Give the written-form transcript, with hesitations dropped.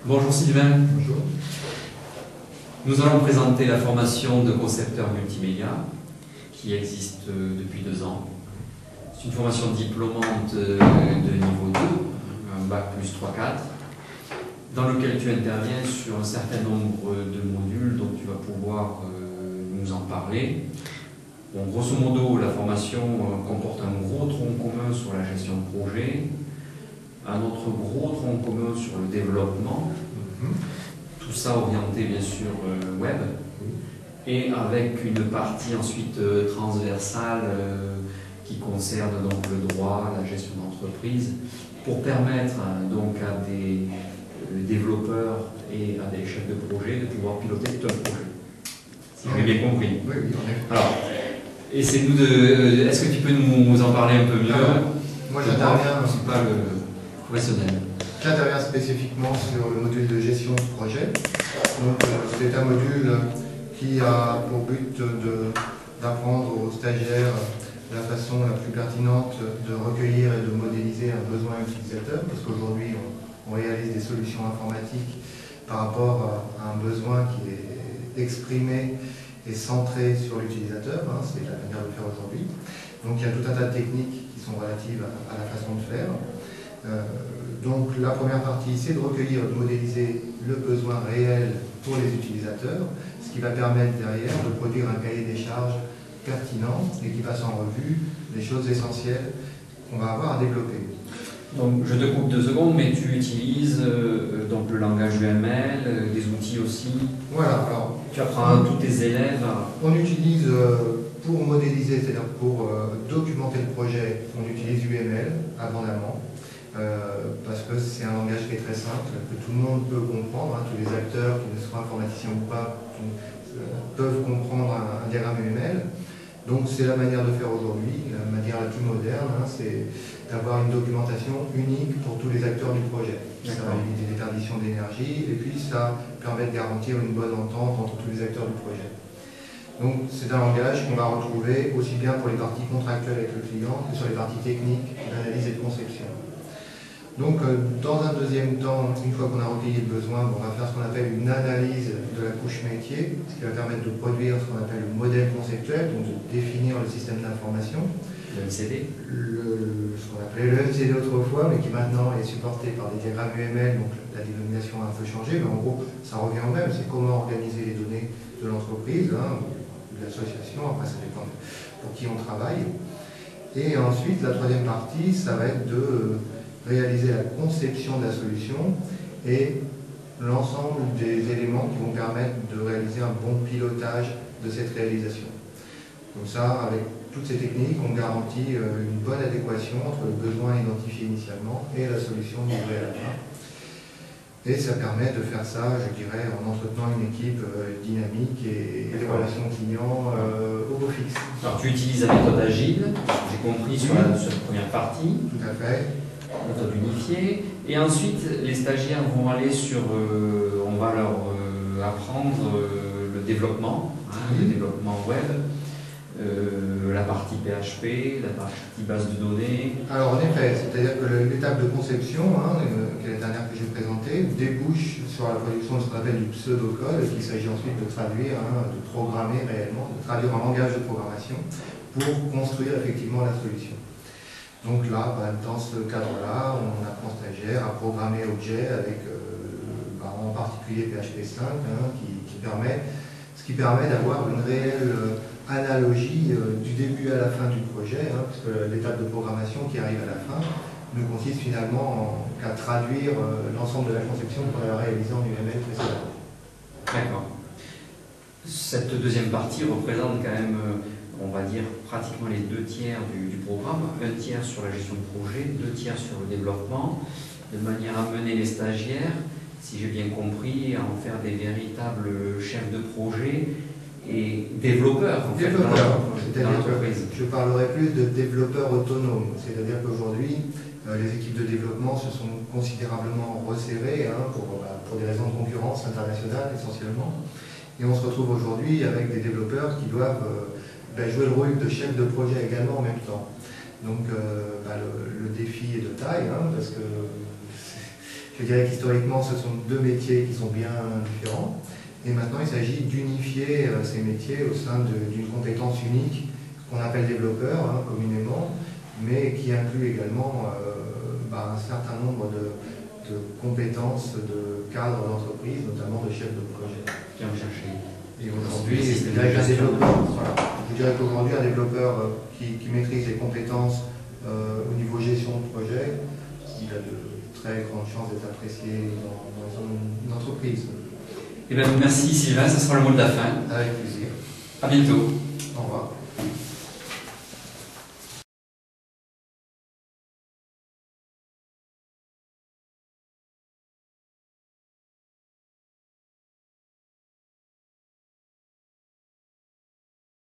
Bonjour Sylvain. Bonjour. Nous allons présenter la formation de concepteur multimédia qui existe depuis 2 ans. C'est une formation diplômante de niveau 2, un bac plus 3-4, dans lequel tu interviens sur un certain nombre de modules dont tu vas pouvoir nous en parler. Bon, grosso modo, la formation comporte un gros tronc commun sur la gestion de projet, un autre gros tronc commun sur le développement, tout ça orienté bien sûr web, et avec une partie ensuite transversale qui concerne donc le droit, la gestion d'entreprise, pour permettre donc à des développeurs et à des chefs de projet de pouvoir piloter tout un projet. Si j'ai bien compris. Oui, oui, en effet. Alors, essaie-nous de. Est-ce que tu peux nous en parler un peu mieux? Moi j'interviens. Je ne suis pas le professionnel. J'interviens spécifiquement sur le module de gestion de projet. Donc c'est un module qui a pour but d'apprendre aux stagiaires la façon la plus pertinente de recueillir et de modéliser un besoin utilisateur, parce qu'aujourd'hui on réalise des solutions informatiques par rapport à un besoin qui est exprimé et centré sur l'utilisateur, c'est la manière de faire aujourd'hui. Donc il y a tout un tas de techniques qui sont relatives à la façon de faire. Donc la première partie, c'est de recueillir, de modéliser le besoin réel pour les utilisateurs, ce qui va permettre derrière de produire un cahier des charges pertinent et qui passe en revue les choses essentielles qu'on va avoir à développer. Donc je te coupe 2 secondes, mais tu utilises donc le langage UML, des outils aussi. Voilà, alors tu apprends à tous tes élèves. On utilise pour modéliser, c'est-à-dire pour documenter le projet, on utilise UML abondamment. Parce que c'est un langage qui est très simple, que tout le monde peut comprendre, tous les acteurs, qui ne soient informaticiens ou pas, peuvent comprendre un diagramme UML. Donc c'est la manière de faire aujourd'hui, la manière la plus moderne, c'est d'avoir une documentation unique pour tous les acteurs du projet. Ça va éviter les perditions d'énergie et puis ça permet de garantir une bonne entente entre tous les acteurs du projet. Donc c'est un langage qu'on va retrouver aussi bien pour les parties contractuelles avec le client que sur les parties techniques d'analyse et de conception. Donc, dans un deuxième temps, une fois qu'on a recueilli le besoin, on va faire ce qu'on appelle une analyse de la couche métier, ce qui va permettre de produire ce qu'on appelle le modèle conceptuel, donc de définir le système d'information. Le MCD. Ce qu'on appelait le MCD autrefois, mais qui maintenant est supporté par des diagrammes UML, donc la dénomination a un peu changé, mais en gros, ça revient au même, c'est comment organiser les données de l'entreprise, ou de l'association, après ça dépend pour qui on travaille. Et ensuite, la troisième partie, ça va être de réaliser la conception de la solution et l'ensemble des éléments qui vont permettre de réaliser un bon pilotage de cette réalisation. Comme ça, avec toutes ces techniques, on garantit une bonne adéquation entre le besoin identifié initialement et la solution livrée à la fin. Et ça permet de faire ça, je dirais, en entretenant une équipe dynamique et des relations clients au beau fixe. Alors tu utilises la méthode agile, j'ai compris sur la première partie. Tout à fait. Méthode unifiée, et ensuite les stagiaires vont aller sur, on va leur apprendre le développement, le développement web, la partie PHP, la partie base de données. Alors en effet, c'est-à-dire que l'étape de conception, qui est la dernière que j'ai présentée, débouche sur la production de ce qu'on appelle du pseudocode, qu'il s'agit ensuite de traduire, de programmer réellement, de traduire en langage de programmation pour construire effectivement la solution. Donc là, dans ce cadre-là, on apprend stagiaire à programmer objet avec en particulier PHP 5, ce qui permet d'avoir une réelle analogie du début à la fin du projet, puisque l'étape de programmation qui arrive à la fin ne consiste finalement qu'à traduire l'ensemble de la conception qu'on a réalisée en UML précédemment. D'accord. Cette deuxième partie représente quand même on va dire pratiquement les 2 tiers du programme, 1 tiers sur la gestion de projet, 2 tiers sur le développement, de manière à mener les stagiaires, si j'ai bien compris, à en faire des véritables chefs de projet et développeurs en fait, dans l'entreprise. Je parlerai plus de développeurs autonomes, c'est-à-dire qu'aujourd'hui, les équipes de développement se sont considérablement resserrées pour des raisons de concurrence internationale essentiellement, et on se retrouve aujourd'hui avec des développeurs qui doivent jouer le rôle de chef de projet également en même temps. Donc le défi est de taille, parce que Je dirais qu'historiquement, ce sont deux métiers qui sont bien différents. Et maintenant, il s'agit d'unifier ces métiers au sein d'une compétence unique, qu'on appelle développeur communément, mais qui inclut également un certain nombre de compétences de cadre d'entreprise, notamment de chef de projet. Bien recherché. Et aujourd'hui, je dirais qu'aujourd'hui, un développeur qui maîtrise les compétences au niveau gestion de projet, il a de très grandes chances d'être apprécié dans une entreprise. Eh bien, merci Sylvain, ce sera le mot de la fin. Avec plaisir. À bientôt. Au revoir.